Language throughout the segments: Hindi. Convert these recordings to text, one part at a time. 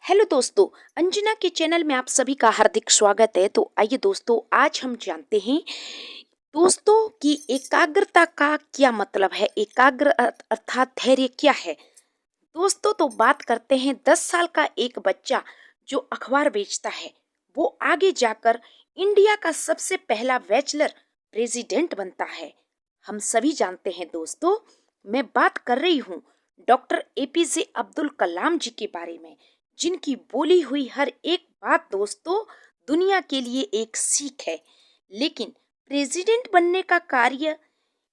हेलो दोस्तों, अंजना के चैनल में आप सभी का हार्दिक स्वागत है। तो आइए दोस्तों, आज हम जानते हैं दोस्तों कि एकाग्रता का क्या मतलब है। एकाग्र अर्थात धैर्य क्या है। दोस्तों तो बात करते हैं 10 साल का एक बच्चा जो अखबार बेचता है, वो आगे जाकर इंडिया का सबसे पहला बैचलर प्रेसिडेंट बनता है। हम सभी जानते हैं दोस्तों, मैं बात कर रही हूँ डॉक्टर एपीजे अब्दुल कलाम जी के बारे में, जिनकी बोली हुई हर एक बात दोस्तों दुनिया के लिए एक सीख है। लेकिन प्रेसिडेंट बनने का कार्य,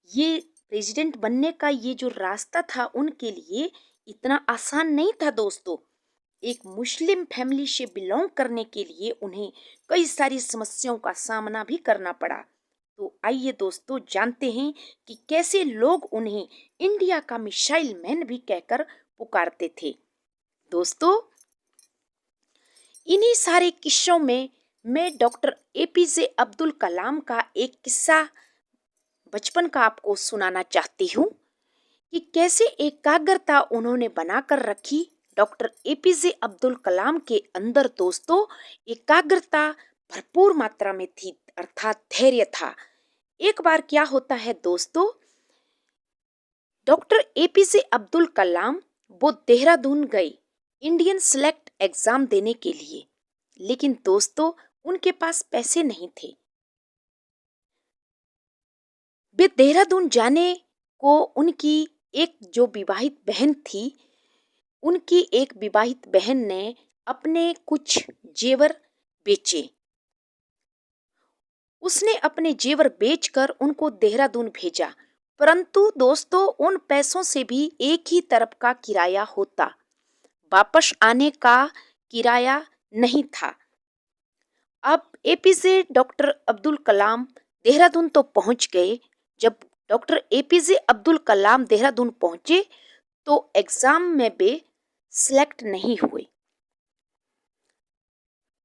ये प्रेसिडेंट बनने का ये जो रास्ता था उनके लिए इतना आसान नहीं था दोस्तों। एक मुस्लिम फैमिली से बिलोंग करने के लिए उन्हें कई सारी समस्याओं का सामना भी करना पड़ा। तो आइए दोस्तों जानते हैं कि कैसे लोग उन्हें इंडिया का मिसाइल मैन भी कहकर पुकारते थे। दोस्तों इन्हीं सारे किस्सों में मैं डॉक्टर एपीजे अब्दुल कलाम का एक किस्सा बचपन का आपको सुनाना चाहती हूँ कि कैसे एकाग्रता उन्होंने बनाकर रखी। डॉक्टर एपीजे अब्दुल कलाम के अंदर दोस्तों एकाग्रता भरपूर मात्रा में थी, अर्थात धैर्य था। एक बार क्या होता है दोस्तों, डॉक्टर एपीजे अब्दुल कलाम वो देहरादून गए इंडियन सेलेक्ट एग्जाम देने के लिए, लेकिन दोस्तों उनके पास पैसे नहीं थे। वे देहरादून जाने को उनकी एक जो विवाहित बहन थी, उनकी एक विवाहित बहन ने अपने कुछ जेवर बेचे। उसने अपने जेवर बेचकर उनको देहरादून भेजा, परंतु दोस्तों उन पैसों से भी एक ही तरफ का किराया होता, वापस आने का किराया नहीं था। अब एपीजे डॉक्टर अब्दुल कलाम देहरादून तो पहुंच गए। जब डॉक्टर एपीजे अब्दुल कलाम देहरादून पहुंचे तो एग्जाम में वे सिलेक्ट नहीं हुए।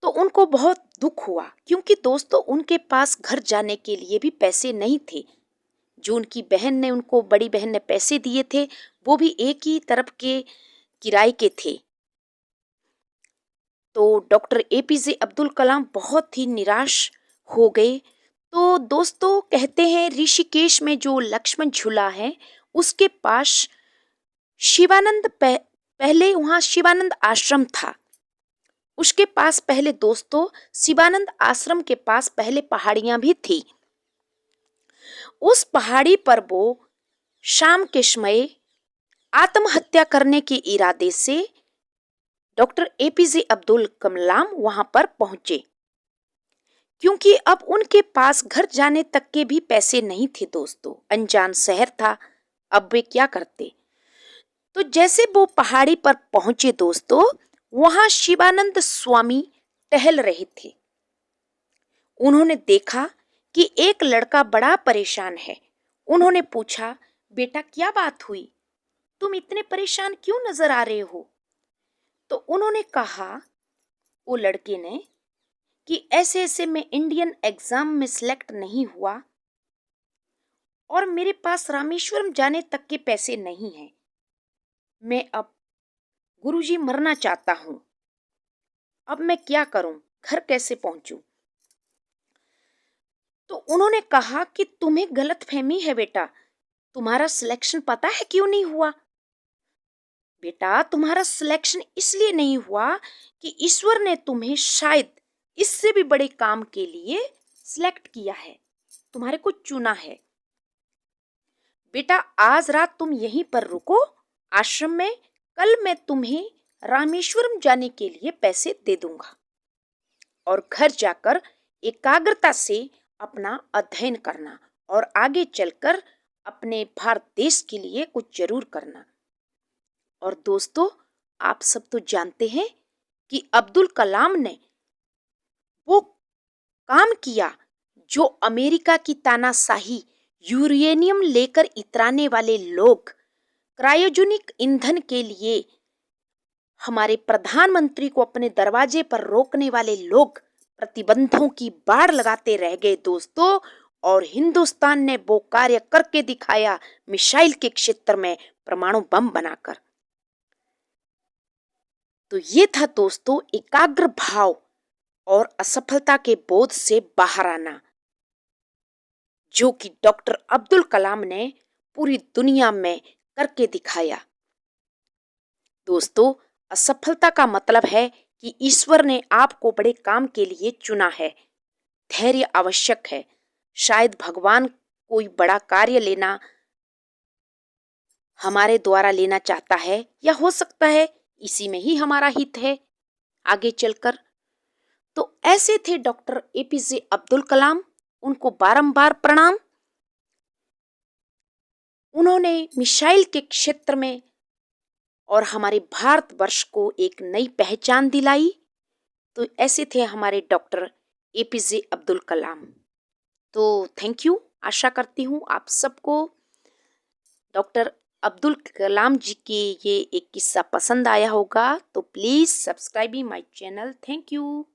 तो उनको बहुत दुख हुआ, क्योंकि दोस्तों उनके पास घर जाने के लिए भी पैसे नहीं थे। जो उनकी बहन ने, उनको बड़ी बहन ने पैसे दिए थे, वो भी एक ही तरफ के किराए के थे। तो डॉक्टर एपीजे अब्दुल कलाम बहुत ही निराश हो गए। तो दोस्तों कहते हैं ऋषिकेश में जो लक्ष्मण झूला है उसके पास पहले वहाँ शिवानंद आश्रम था। उसके पास पहले दोस्तों शिवानंद आश्रम के पास पहले पहाड़ियां भी थी। उस पहाड़ी पर वो शाम के समय आत्महत्या करने के इरादे से डॉक्टर एपीजे अब्दुल कलाम वहां पर पहुंचे, क्योंकि अब उनके पास घर जाने तक के भी पैसे नहीं थे दोस्तों। अनजान शहर था, अब वे क्या करते। तो जैसे वो पहाड़ी पर पहुंचे दोस्तों, वहां शिवानंद स्वामी टहल रहे थे। उन्होंने देखा कि एक लड़का बड़ा परेशान है। उन्होंने पूछा, बेटा क्या बात हुई, तुम इतने परेशान क्यों नजर आ रहे हो। तो उन्होंने कहा, वो लड़के ने, कि ऐसे ऐसे मैं इंडियन एग्जाम में सिलेक्ट नहीं हुआ और मेरे पास रामेश्वरम जाने तक के पैसे नहीं हैं। मैं अब गुरुजी मरना चाहता हूं, अब मैं क्या करूं, घर कैसे पहुंचूं। तो उन्होंने कहा कि तुम्हें गलतफहमी है बेटा, तुम्हारा सिलेक्शन पता है क्यों नहीं हुआ। बेटा तुम्हारा सिलेक्शन इसलिए नहीं हुआ कि ईश्वर ने तुम्हें शायद इससे भी बड़े काम के लिए सिलेक्ट किया है, तुम्हारे को चुना है। बेटा आज रात तुम यहीं पर रुको आश्रम में, कल मैं तुम्हें रामेश्वरम जाने के लिए पैसे दे दूंगा और घर जाकर एकाग्रता से अपना अध्ययन करना और आगे चलकर अपने भारत देश के लिए कुछ जरूर करना। और दोस्तों आप सब तो जानते हैं कि अब्दुल कलाम ने वो काम किया जो अमेरिका की तानाशाही, यूरेनियम लेकर इतराने वाले लोग, क्रायोजेनिक ईंधन के लिए हमारे प्रधानमंत्री को अपने दरवाजे पर रोकने वाले लोग प्रतिबंधों की बाढ़ लगाते रह गए दोस्तों। और हिंदुस्तान ने वो कार्य करके दिखाया, मिसाइल के क्षेत्र में परमाणु बम बनाकर। तो ये था दोस्तों एकाग्र भाव और असफलता के बोध से बाहर आना, जो कि डॉक्टर अब्दुल कलाम ने पूरी दुनिया में करके दिखाया। दोस्तों, असफलता का मतलब है कि ईश्वर ने आपको बड़े काम के लिए चुना है। धैर्य आवश्यक है। शायद भगवान कोई बड़ा कार्य लेना हमारे द्वारा लेना चाहता है, या हो सकता है इसी में ही हमारा हित है आगे चलकर। तो ऐसे थे डॉक्टर एपीजे अब्दुल कलाम। उनको बारंबार प्रणाम। उन्होंने मिसाइल के क्षेत्र में और हमारे भारतवर्ष को एक नई पहचान दिलाई। तो ऐसे थे हमारे डॉक्टर एपीजे अब्दुल कलाम। तो थैंक यू। आशा करती हूँ आप सबको डॉक्टर अब्दुल कलाम जी के ये एक किस्सा पसंद आया होगा। तो please subscribe my channel. Thank you.